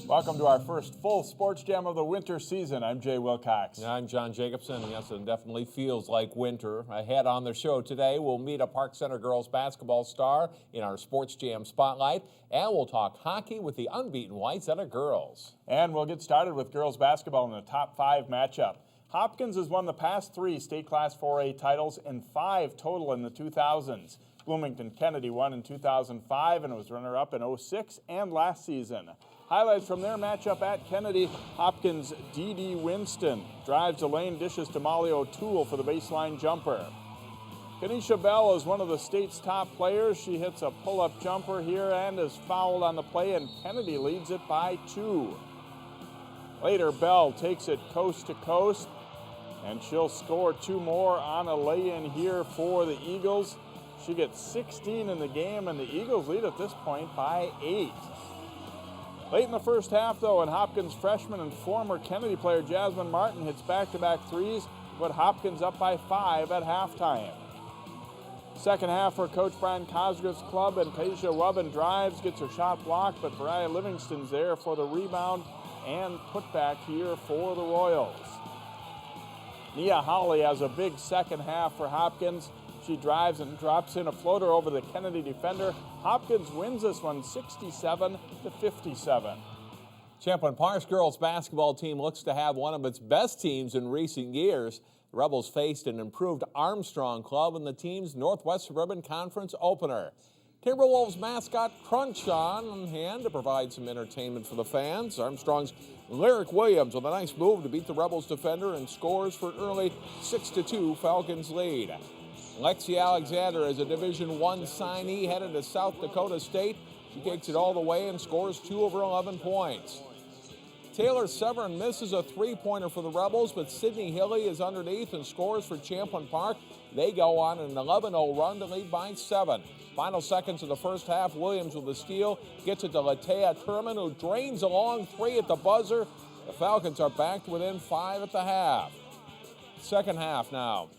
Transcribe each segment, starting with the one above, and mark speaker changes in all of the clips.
Speaker 1: Welcome to our first full sports jam of the winter season. I'm Jay Wilcox.
Speaker 2: I'm John Jacobson. Yes, it definitely feels like winter. Ahead on the show today, we'll meet a Park Center girls basketball star in our sports jam spotlight, and we'll talk hockey with the unbeaten Wayzata girls.
Speaker 1: And we'll get started with girls basketball in the top 5 matchup. Hopkins has won the past 3 state class 4A titles and 5 total in the 2000s. Bloomington Kennedy won in 2005 and was runner-up in 06 and last season. Highlights from their matchup at Kennedy: Hopkins' D.D. Winston drives the lane, dishes to Molly O'Toole for the baseline jumper. Kenesha Bell is one of the state's top players. She hits a pull-up jumper here and is fouled on the play, and Kennedy leads it by 2. Later, Bell takes it coast to coast, and she'll score 2 more on a lay-in here for the Eagles. She gets 16 in the game, and the Eagles lead at this point by 8. Late in the first half, though, and Hopkins freshman and former Kennedy player Jasmine Martin hits back-to-back threes, put Hopkins up by 5 at halftime. Second half for Coach Brian Cosgrove's club, and Taisha Rubbin drives, gets her shot blocked, but Mariah Livingston's there for the rebound and putback here for the Royals. Nia Hawley has a big second half for Hopkins. She drives and drops in a floater over the Kennedy defender. Hopkins wins this one 67-57.
Speaker 2: Champlain Park's girls basketball team looks to have one of its best teams in recent years. The Rebels faced an improved Armstrong club in the team's Northwest Suburban Conference opener. Timberwolves mascot Crunch on hand to provide some entertainment for the fans. Armstrong's Lyric Williams with a nice move to beat the Rebels defender and scores for an early 6-2 Falcons lead. Lexi Alexander is a Division I signee headed to South Dakota State. She takes it all the way and scores 2 of her 11 points. Taylor Severin misses a 3-pointer for the Rebels, but Sydney Hilly is underneath and scores for Champlain Park. They go on an 11-0 run to lead by 7. Final seconds of the first half, Williams with a steal, gets it to Latea Turman, who drains a long 3 at the buzzer. The Falcons are back to within 5 at the half. Second half now.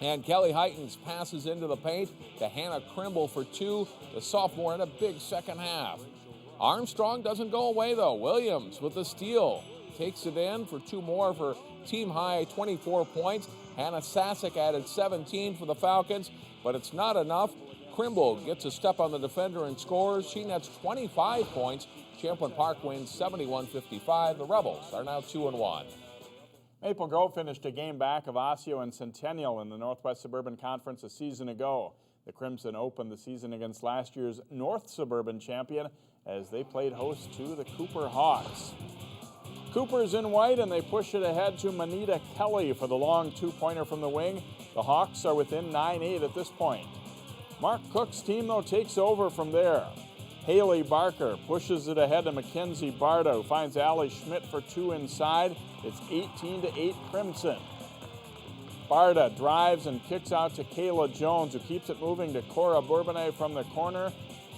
Speaker 2: And Kelly Heitens passes into the paint to Hannah Krimble for 2. The sophomore in a big second half. Armstrong doesn't go away, though. Williams with the steal. Takes it in for 2 more for team-high 24 points. Hannah Sasek added 17 for the Falcons, but it's not enough. Krimble gets a step on the defender and scores. She nets 25 points. Champlain Park wins 71-55. The Rebels are now 2-1.
Speaker 1: Maple Grove finished a game back of Osseo and Centennial in the Northwest Suburban Conference a season ago. The Crimson opened the season against last year's North Suburban champion as they played host to the Cooper Hawks. Cooper's in white, and they push it ahead to Manita Kelly for the long 2-pointer from the wing. The Hawks are within 9-8 at this point. Mark Cook's team, though, takes over from there. Haley Barker pushes it ahead to Mackenzie Barda, who finds Allie Schmidt for 2 inside. It's 18-8 Crimson. Barda drives and kicks out to Kayla Jones, who keeps it moving to Cora Bourbonnais from the corner.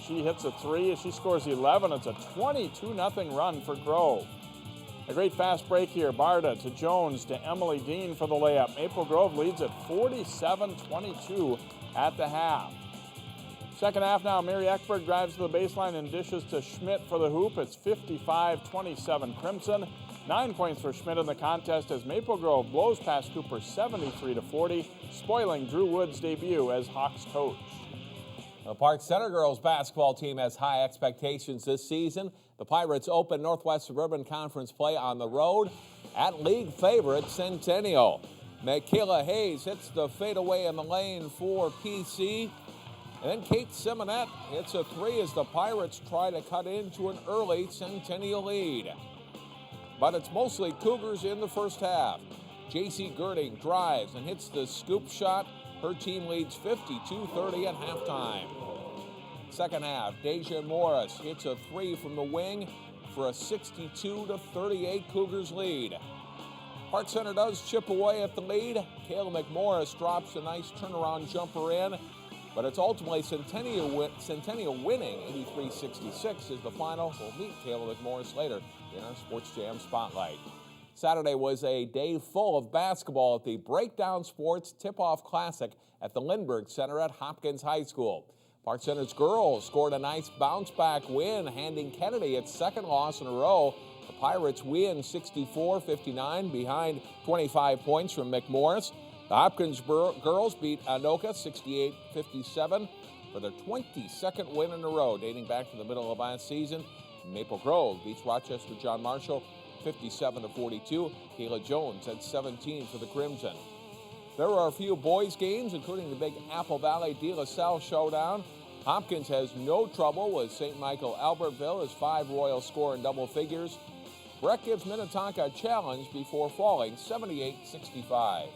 Speaker 1: She hits a 3. She scores 11. It's a 22-0 run for Grove. A great fast break here. Barda to Jones to Emily Dean for the layup. Maple Grove leads at 47-22 at the half. Second half now, Mary Eckberg drives to the baseline and dishes to Schmidt for the hoop. It's 55-27 Crimson. 9 points for Schmidt in the contest as Maple Grove blows past Cooper 73-40, spoiling Drew Wood's debut as Hawks coach.
Speaker 2: The Park Center girls basketball team has high expectations this season. The Pirates open Northwest Suburban Conference play on the road at league favorite Centennial. Michaela Hayes hits the fadeaway in the lane for PC. And then Kate Simonet hits a 3 as the Pirates try to cut into an early Centennial lead. But it's mostly Cougars in the first half. J.C. Girding drives and hits the scoop shot. Her team leads 52-30 at halftime. Second half, Deja Morris hits a 3 from the wing for a 62-38 Cougars lead. Park Center does chip away at the lead. Kayla McMorris drops a nice turnaround jumper in. But it's ultimately Centennial winning 83-66 is the final. We'll meet Kayla McMorris later in our Sports Jam Spotlight. Saturday was a day full of basketball at the Breakdown Sports Tip-Off Classic at the Lindbergh Center at Hopkins High School. Park Center's girls scored a nice bounce-back win, handing Kennedy its second loss in a row. The Pirates win 64-59 behind 25 points from McMorris. The Hopkins girls beat Anoka 68-57 for their 22nd win in a row, dating back to the middle of last season. Maple Grove beats Rochester John Marshall 57-42. Kayla Jones had 17 for the Crimson. There were a few boys' games, including the big Apple Valley De La Salle showdown. Hopkins has no trouble with St. Michael Albertville as 5 Royals score in double figures. Breck gives Minnetonka a challenge before falling 78-65.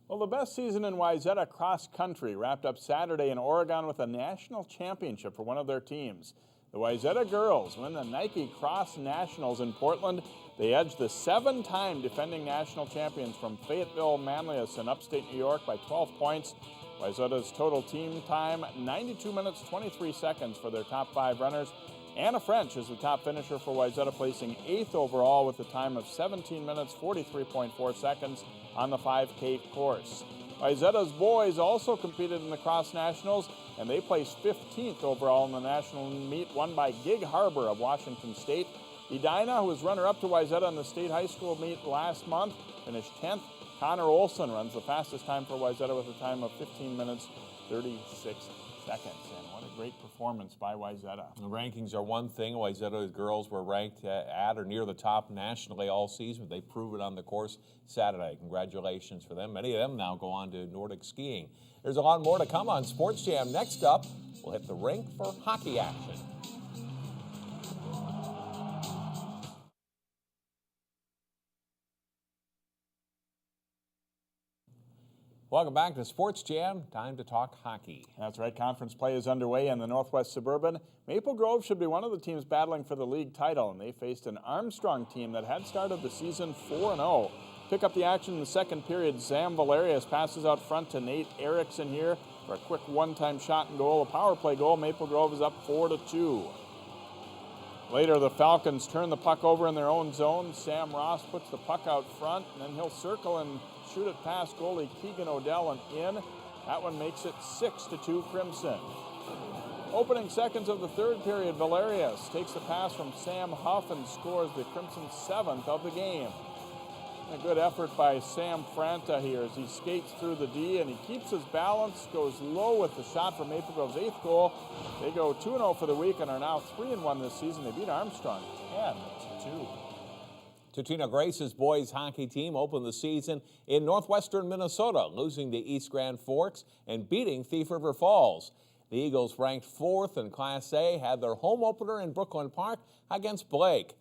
Speaker 1: Well, the best season in Wayzata cross country wrapped up Saturday in Oregon with a national championship for one of their teams. The Wayzata girls win the Nike Cross Nationals in Portland. They edged the 7-time defending national champions from Fayetteville Manlius in upstate New York by 12 points. Wayzata's total team time, 92 minutes, 23 seconds for their top 5 runners. Anna French is the top finisher for Wayzata, placing 8th overall with a time of 17 minutes, 43.4 seconds on the 5K course. Wayzata's boys also competed in the Cross Nationals, and they placed 15th overall in the national meet, won by Gig Harbor of Washington State. Edina, who was runner-up to Wayzata in the state high school meet last month, finished 10th. Connor Olson runs the fastest time for Wayzata with a time of 15 minutes, 36 seconds. And what a great performance by Wayzata.
Speaker 2: The rankings are one thing. Wayzata's girls were ranked at or near the top nationally all season. They proved it on the course Saturday. Congratulations for them. Many of them now go on to Nordic skiing. There's a lot more to come on Sports Jam. Next up, we'll hit the rink for hockey action. Welcome back to Sports Jam. Time to talk hockey.
Speaker 1: That's right. Conference play is underway in the Northwest Suburban. Maple Grove should be one of the teams battling for the league title, and they faced an Armstrong team that had started the season 4-0. Pick up the action in the second period. Sam Valerius passes out front to Nate Erickson here for a quick one-time shot and goal. A power play goal. Maple Grove is up 4-2. Later, the Falcons turn the puck over in their own zone. Sam Ross puts the puck out front, and then he'll circle and shoot it past goalie Keegan Odell and in. That one makes it 6-2 Crimson. Opening seconds of the third period, Valerius takes the pass from Sam Huff and scores the Crimson's 7th of the game. A good effort by Sam Franta here as he skates through the D and he keeps his balance, goes low with the shot for Maple Grove's 8th goal. They go 2-0 for the week and are now 3-1 this season. They beat Armstrong 10-2.
Speaker 2: Totino Grace's boys hockey team opened the season in northwestern Minnesota, losing to East Grand Forks and beating Thief River Falls. The Eagles, ranked 4th in Class A, had their home opener in Brooklyn Park against Blake.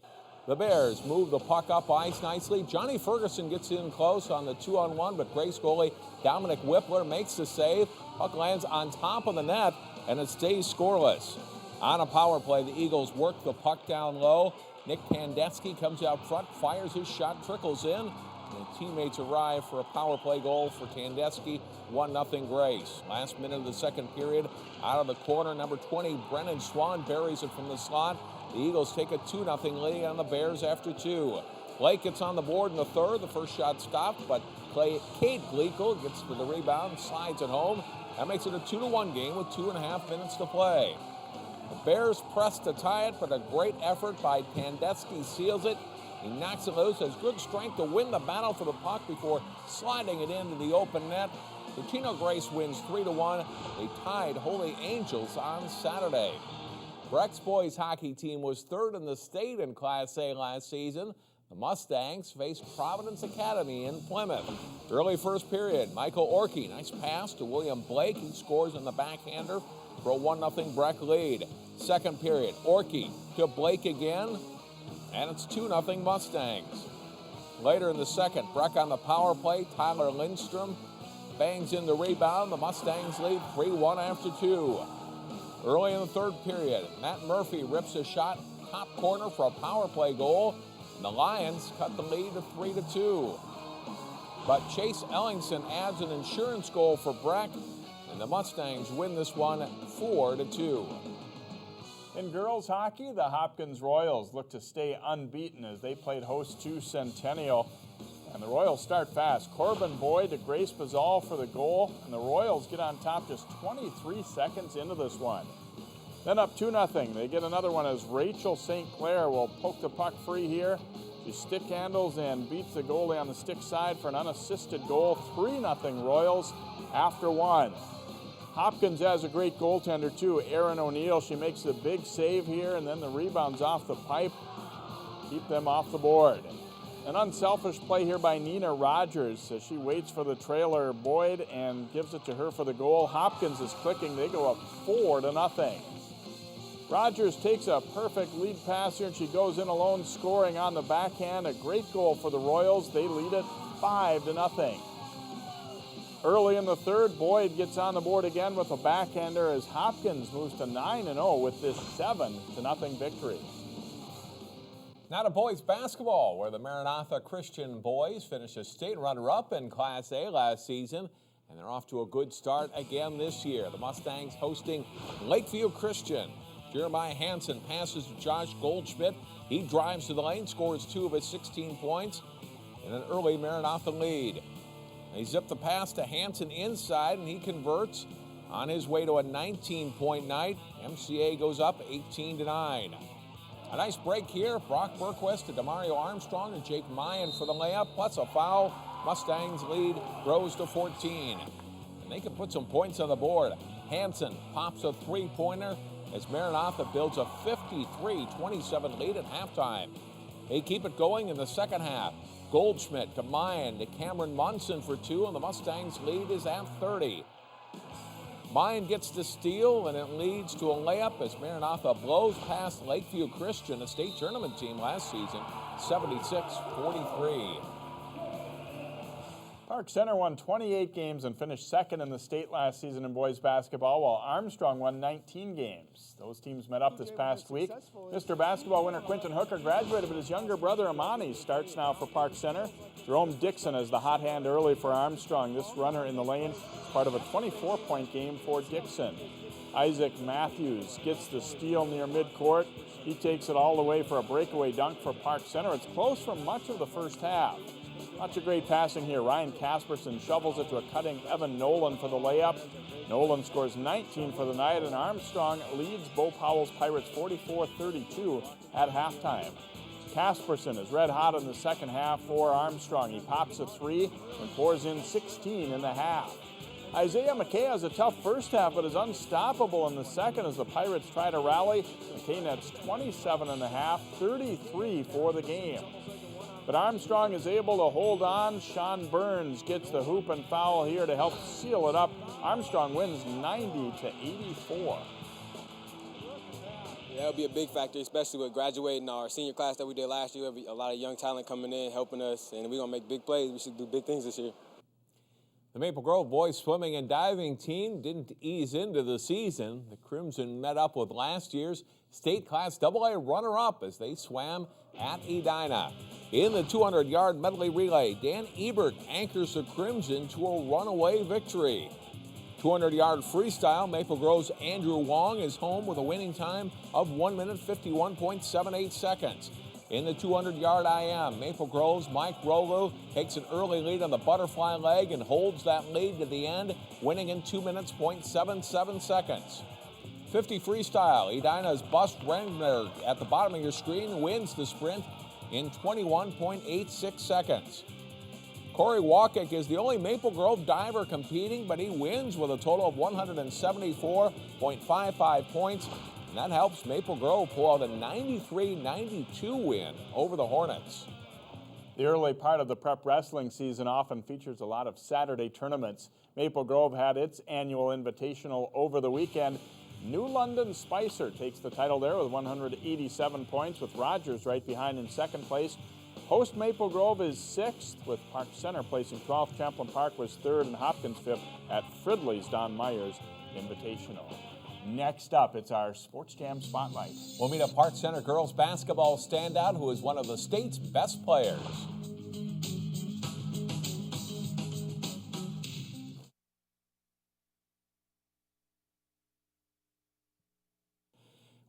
Speaker 2: The Bears move the puck up ice nicely. Johnny Ferguson gets in close on the 2-on-1, but Grace goalie Dominic Whippler makes the save. Puck lands on top of the net, and it stays scoreless. On a power play, the Eagles work the puck down low. Nick Pandetsky comes out front, fires his shot, trickles in, and teammates arrive for a power play goal for Pandetsky, 1-0 Grace. Last minute of the second period, out of the corner, number 20, Brennan Swan buries it from the slot. The Eagles take a 2-0 lead on the Bears after 2. Blake gets on the board in the third. The first shot stopped, but Kate Gleekle gets to the rebound, slides it home. That makes it a 2-1 game with 2.5 minutes to play. The Bears press to tie it, but a great effort by Pandetsky seals it. He knocks it loose, has good strength to win the battle for the puck before sliding it into the open net. Totino Grace wins 3-1. They tied Holy Angels on Saturday. Breck's boys hockey team was 3rd in the state in Class A last season. The Mustangs faced Providence Academy in Plymouth. Early first period, Michael Orkey, nice pass to William Blake. He scores on the backhander for a 1-0 Breck lead. Second period, Orkey to Blake again, and it's 2-0 Mustangs. Later in the second, Breck on the power play. Tyler Lindstrom bangs in the rebound. The Mustangs lead 3-1 after 2. Early in the third period, Matt Murphy rips a shot top corner for a power play goal. And the Lions cut the lead to 3-2. But Chase Ellingson adds an insurance goal for Breck, and the Mustangs win this one 4-2.
Speaker 1: In girls hockey, the Hopkins Royals look to stay unbeaten as they played host to Centennial. And the Royals start fast. Corbin Boyd to Grace Bazal for the goal, and the Royals get on top just 23 seconds into this one. Then up 2-0. They get another one as Rachel St. Clair will poke the puck free here. She stick handles and beats the goalie on the stick side for an unassisted goal. 3-0 Royals after one. Hopkins has a great goaltender too. Erin O'Neill, she makes the big save here, and then the rebounds off the pipe keep them off the board. An unselfish play here by Nina Rogers as she waits for the trailer Boyd and gives it to her for the goal. Hopkins is clicking. They go up 4-0. Rogers takes a perfect lead pass here, and she goes in alone, scoring on the backhand. A great goal for the Royals. They lead it 5-0. Early in the third, Boyd gets on the board again with a backhander as Hopkins moves to 9-0 with this 7-0 victory.
Speaker 2: Now to boys basketball, where the Maranatha Christian boys finished a state runner-up in Class A last season, and they're off to a good start again this year. The Mustangs hosting Lakeview Christian. Jeremiah Hansen passes to Josh Goldschmidt. He drives to the lane, scores 2 of his 16 points in an early Maranatha lead. They zip the pass to Hansen inside, and he converts on his way to a 19-point night. MCA goes up 18-9. A nice break here. Brock Berquist to Demario Armstrong and Jake Mayan for the layup, plus a foul. Mustangs lead grows to 14. And they can put some points on the board. Hansen pops a three-pointer as Maranatha builds a 53-27 lead at halftime. They keep it going in the second half. Goldschmidt to Mayan to Cameron Munson for 2, and the Mustangs lead is at 30. Mayan gets the steal, and it leads to a layup as Maranatha blows past Lakeview Christian, a state tournament team last season, 76-43.
Speaker 1: Park Center won 28 games and finished second in the state last season in boys basketball, while Armstrong won 19 games. Those teams met up this past week. Mr. Basketball winner Quinton Hooker graduated, but his younger brother Amani starts now for Park Center. Jerome Dixon is the hot hand early for Armstrong. This runner in the lane is part of a 24-point game for Dixon. Isaac Matthews gets the steal near midcourt. He takes it all the way for a breakaway dunk for Park Center. It's close for much of the first half. Lots of great passing here. Ryan Casperson shovels it to a cutting Evan Nolan for the layup. Nolan scores 19 for the night, and Armstrong leads Bo Powell's Pirates 44-32 at halftime. Casperson is red hot in the second half for Armstrong. He pops a three and pours in 16 in the half. Isaiah McKay has a tough first half, but is unstoppable in the second as the Pirates try to rally. McKay nets 27 in the half, 33 for the game. But Armstrong is able to hold on. Sean Burns gets the hoop and foul here to help seal it up. Armstrong wins 90-84.
Speaker 3: Yeah, that'll be a big factor, especially with graduating our senior class that we did last year. A lot of young talent coming in, helping us, and we're going to make big plays. We should do big things this year.
Speaker 2: The Maple Grove boys swimming and diving team didn't ease into the season. The Crimson met up with last year's state class AA runner-up as they swam at Edina. In the 200-yard medley relay, Dan Ebert anchors the Crimson to a runaway victory. 200-yard freestyle, Maple Grove's Andrew Wong is home with a winning time of 1 minute 51.78 seconds. In the 200-yard IM, Maple Grove's Mike Rolu takes an early lead on the butterfly leg and holds that lead to the end, winning in 2 minutes 0.77 seconds. 50 freestyle, Edina's Bust Renberg at the bottom of your screen wins the sprint in 21.86 seconds. Corey Walkick is the only Maple Grove diver competing, but he wins with a total of 174.55 points, and that helps Maple Grove pull out a 93-92 win over the Hornets.
Speaker 1: The early part of the prep wrestling season often features a lot of Saturday tournaments. Maple Grove had its annual invitational over the weekend. New London Spicer takes the title there with 187 points, with Rogers right behind in second place. Host Maple Grove is sixth, with Park Center placing 12th. Champlin Park was third, and Hopkins fifth at Fridley's Don Myers Invitational. Next up, it's our Sports Jam Spotlight.
Speaker 2: We'll meet a Park Center girls basketball standout who is one of the state's best players.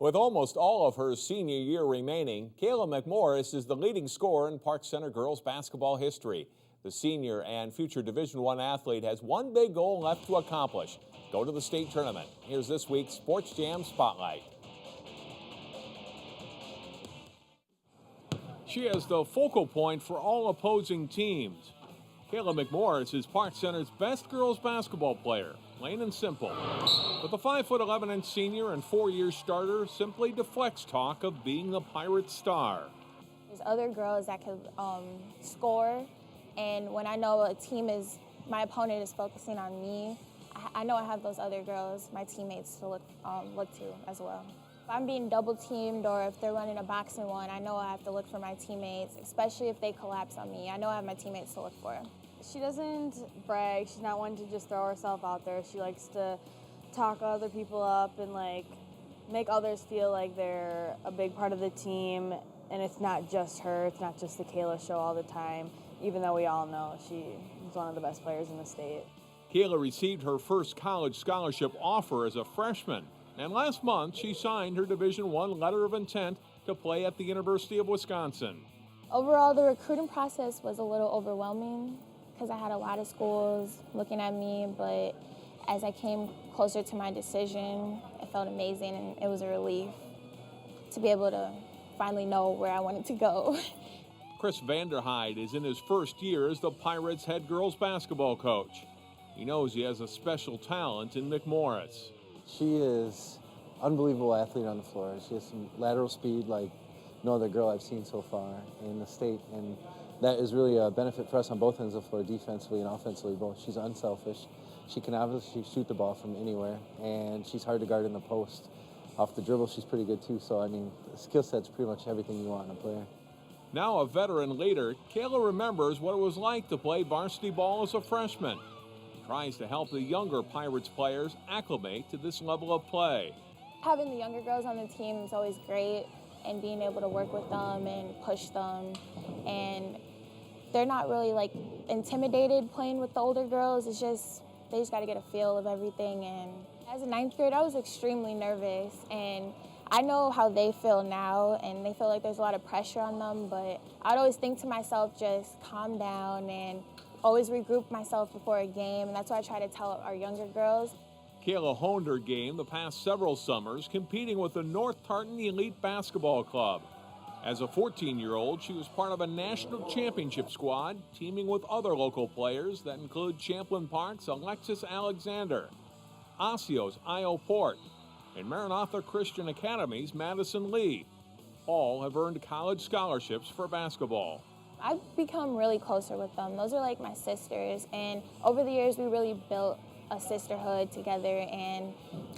Speaker 2: With almost all of her senior year remaining, Kayla McMorris is the leading scorer in Park Center girls basketball history. The senior and future Division I athlete has one big goal left to accomplish: go to the state tournament. Here's this week's Sports Jam Spotlight. She is the focal point for all opposing teams. Kayla McMorris is Park Center's best girls basketball player, plain and simple. But the 5'11" senior and 4-year starter simply deflects talk of being the Pirates' star.
Speaker 4: There's other girls that could score, and when I know my opponent is focusing on me, I know I have those other girls, my teammates, to look to as well. If I'm being double teamed or if they're running a box and one, I know I have to look for my teammates, especially if they collapse on me. I know I have my teammates to look for.
Speaker 5: She doesn't brag. She's not one to just throw herself out there. She likes to talk other people up and make others feel like they're a big part of the team. And it's not just her. It's not just the Kayla show all the time, even though we all know she's one of the best players in the state.
Speaker 2: Kayla received her first college scholarship offer as a freshman. And last month, she signed her Division I letter of intent to play at the University of Wisconsin.
Speaker 4: Overall, the recruiting process was a little overwhelming because I had a lot of schools looking at me, but as I came closer to my decision, it felt amazing, and it was a relief to be able to finally know where I wanted to go.
Speaker 2: Chris Vanderhyde is in his first year as the Pirates' head girls basketball coach. He knows he has a special talent in McMorris.
Speaker 6: She is an unbelievable athlete on the floor. She has some lateral speed like no other girl I've seen so far in the state, and that is really a benefit for us on both ends of the floor, defensively and offensively both. She's unselfish. She can obviously shoot the ball from anywhere, and she's hard to guard in the post. Off the dribble, she's pretty good too, so I mean, the skill set's pretty much everything you want in a player.
Speaker 2: Now a veteran leader, Kayla remembers what it was like to play varsity ball as a freshman. Tries to help the younger Pirates players acclimate to this level of play.
Speaker 4: Having the younger girls on the team is always great, and being able to work with them and push them. And they're not really intimidated playing with the older girls. It's just, they just got to get a feel of everything. And as a 9th grader, I was extremely nervous, and I know how they feel now, and they feel like there's a lot of pressure on them, but I'd always think to myself, just calm down and always regroup myself before a game, and that's what I try to tell our younger girls.
Speaker 2: Kayla honed her game the past several summers, competing with the North Tartan Elite Basketball Club. As a 14-year-old, she was part of a national championship squad, teaming with other local players that include Champlain Park's Alexis Alexander, Osseo's Io Port, and Maranatha Christian Academy's Madison Lee. All have earned college scholarships for basketball.
Speaker 4: I've become really closer with them. Those are like my sisters, and over the years we really built a sisterhood together, and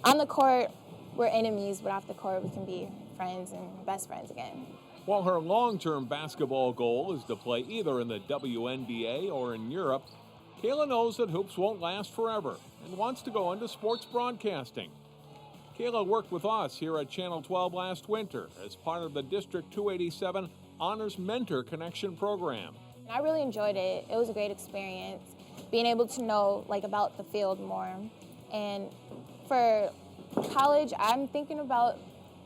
Speaker 4: on the court we're enemies, but off the court we can be friends and best friends again.
Speaker 2: While her long-term basketball goal is to play either in the WNBA or in Europe, Kayla knows that hoops won't last forever and wants to go into sports broadcasting. Kayla worked with us here at Channel 12 last winter as part of the District 287 Honors Mentor Connection program.
Speaker 4: I really enjoyed it. It was a great experience, being able to know about the field more. And for college, I'm thinking about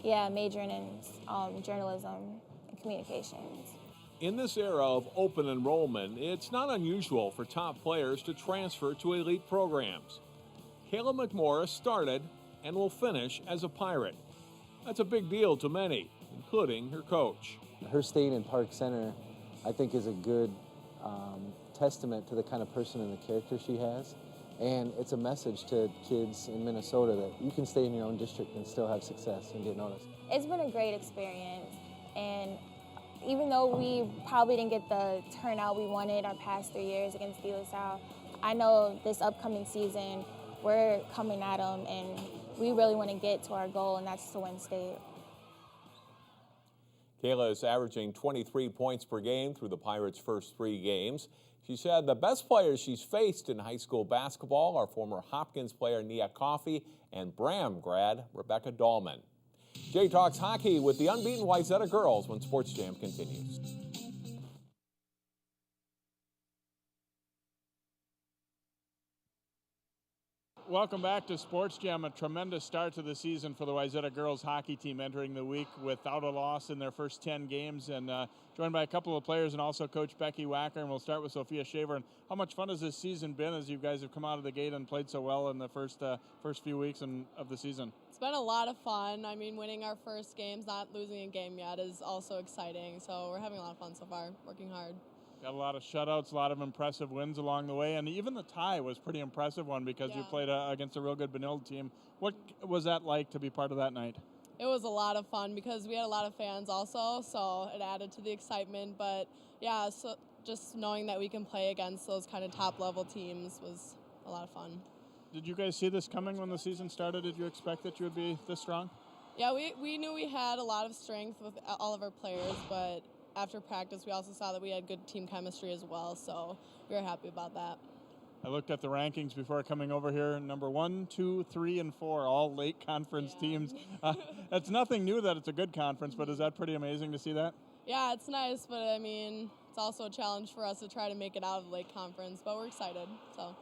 Speaker 4: majoring in journalism and communications.
Speaker 2: In this era of open enrollment, it's not unusual for top players to transfer to elite programs. Kayla McMorris started and will finish as a Pirate. That's a big deal to many, including her coach.
Speaker 6: Her staying in Park Center, I think, is a good testament to the kind of person and the character she has. And it's a message to kids in Minnesota that you can stay in your own district and still have success and get noticed.
Speaker 4: It's been a great experience, and even though we probably didn't get the turnout we wanted our past 3 years against De La Salle, I know this upcoming season we're coming at them, and we really want to get to our goal, and that's to win state.
Speaker 2: Kayla is averaging 23 points per game through the Pirates' first 3 games. She said the best players she's faced in high school basketball are former Hopkins player Nia Coffey and Bram grad Rebecca Dahlman. Jay talks hockey with the unbeaten Wayzata girls when Sports Jam continues.
Speaker 1: Welcome back to Sports Jam. A tremendous start to the season for the Wayzata girls hockey team, entering the week without a loss in their first 10 games, and joined by a couple of players and also Coach Becky Wacker. And we'll start with Sophia Shaver. And how much fun has this season been as you guys have come out of the gate and played so well in the first few weeks of the season?
Speaker 7: It's been a lot of fun. I mean, winning our first games, not losing a game yet, is also exciting. So we're having a lot of fun so far, working hard.
Speaker 1: Got a lot of shutouts, a lot of impressive wins along the way, and even the tie was a pretty impressive one because you played against a real good Benilde team. What was that like to be part of that night?
Speaker 7: It was a lot of fun because we had a lot of fans also, so it added to the excitement. But yeah, so just knowing that we can play against those kind of top-level teams was a lot of fun.
Speaker 1: Did you guys see this coming when the season started? Did you expect that you would be this strong?
Speaker 7: Yeah, we knew we had a lot of strength with all of our players, but after practice, we also saw that we had good team chemistry as well, so we were happy about that.
Speaker 1: I looked at the rankings before coming over here. Number 1, 2, 3, and 4, all late conference teams. It's nothing new that it's a good conference, but is that pretty amazing to see that?
Speaker 7: Yeah, it's nice, but I mean, it's also a challenge for us to try to make it out of the late conference, but we're excited. So.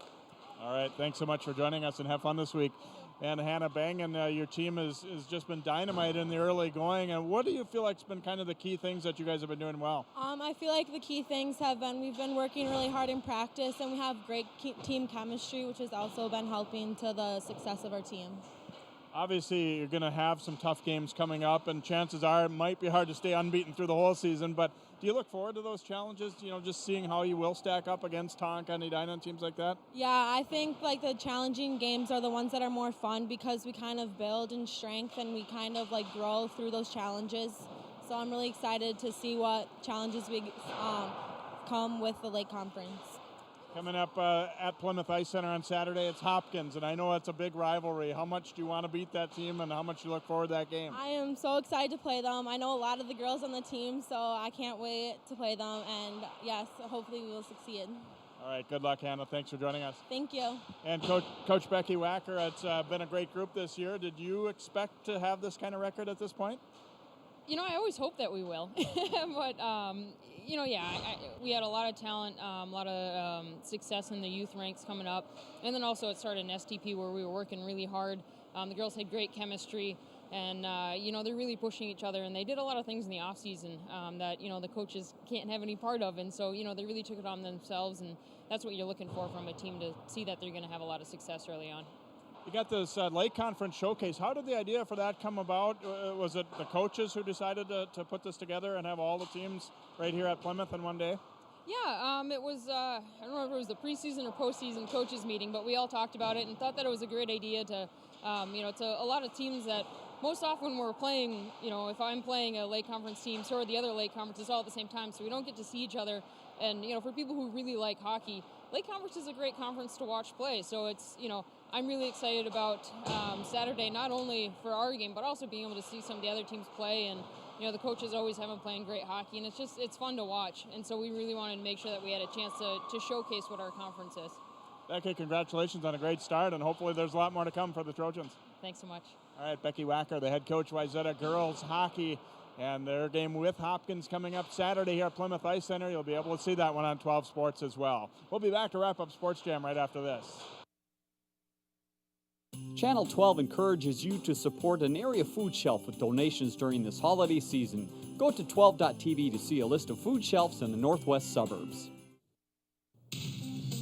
Speaker 1: All right, thanks so much for joining us, and have fun this week. And Hannah Bangan, your team has just been dynamite in the early going. And what do you feel like's been kind of the key things that you guys have been doing well?
Speaker 8: I feel like the key things have been we've been working really hard in practice, and we have great team chemistry, which has also been helping to the success of our team.
Speaker 1: Obviously, you're going to have some tough games coming up, and chances are it might be hard to stay unbeaten through the whole season. But do you look forward to those challenges, just seeing how you will stack up against Tonka and Edina and teams like that?
Speaker 8: Yeah, I think like the challenging games are the ones that are more fun because we kind of build in strength and we kind of like grow through those challenges. So I'm really excited to see what challenges we come with the Lake Conference.
Speaker 1: Coming up at Plymouth Ice Center on Saturday, it's Hopkins, and I know it's a big rivalry. How much do you want to beat that team, and how much do you look forward to that game?
Speaker 8: I am so excited to play them. I know a lot of the girls on the team, so I can't wait to play them, and yes, hopefully we will succeed.
Speaker 1: All right, good luck, Hannah. Thanks for joining us.
Speaker 8: Thank you.
Speaker 1: And Coach Becky Wacker, it's been a great group this year. Did you expect to have this kind of record at this point?
Speaker 9: I always hope that we will, but we had a lot of talent, a lot of success in the youth ranks coming up, and then also it started in STP where we were working really hard. The girls had great chemistry, and they're really pushing each other, and they did a lot of things in the off season that the coaches can't have any part of, and so they really took it on themselves, and that's what you're looking for from a team, to see that they're going to have a lot of success early on.
Speaker 1: You got this Lake Conference Showcase. How did the idea for that come about? Was it the coaches who decided to put this together and have all the teams right here at Plymouth in one day?
Speaker 9: Yeah, it was, I don't know if it was the preseason or postseason coaches meeting, but we all talked about it and thought that it was a great idea to a lot of teams that most often when we're playing, if I'm playing a Lake Conference team, so are the other Lake Conferences all at the same time, so we don't get to see each other. And, for people who really like hockey, Lake Conference is a great conference to watch play, so it's, I'm really excited about Saturday, not only for our game, but also being able to see some of the other teams play. And, the coaches always have them playing great hockey, and it's fun to watch. And so we really wanted to make sure that we had a chance to showcase what our conference is.
Speaker 1: Okay, congratulations on a great start, and hopefully there's a lot more to come for the Trojans.
Speaker 9: Thanks so much.
Speaker 1: All right, Becky Wacker, the head coach, Wayzata girls hockey, and their game with Hopkins coming up Saturday here at Plymouth Ice Center. You'll be able to see that one on 12 Sports as well. We'll be back to wrap up Sports Jam right after this.
Speaker 10: Channel 12 encourages you to support an area food shelf with donations during this holiday season. Go to 12.tv to see a list of food shelves in the northwest suburbs.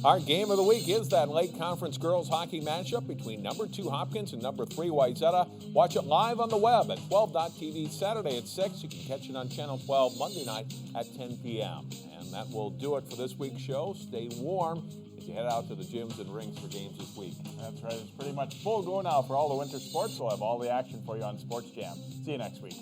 Speaker 2: Our game of the week is that Lake Conference girls hockey matchup between number 2 Hopkins and number 3 Wayzata. Watch it live on the web at 12.tv Saturday at 6. You can catch it on Channel 12 Monday night at 10 p.m. And that will do it for this week's show. Stay warm as you head out to the gyms and rinks for games this week.
Speaker 1: That's right. It's pretty much full go now for all the winter sports. We'll have all the action for you on Sports Jam. See you next week.